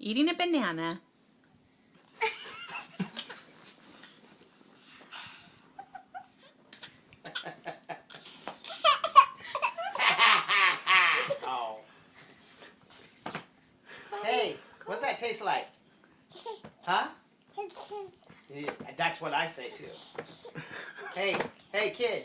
Eating a banana. Oh. Hey, what's that taste like? Huh? Yeah, that's what I say too. Hey, kid.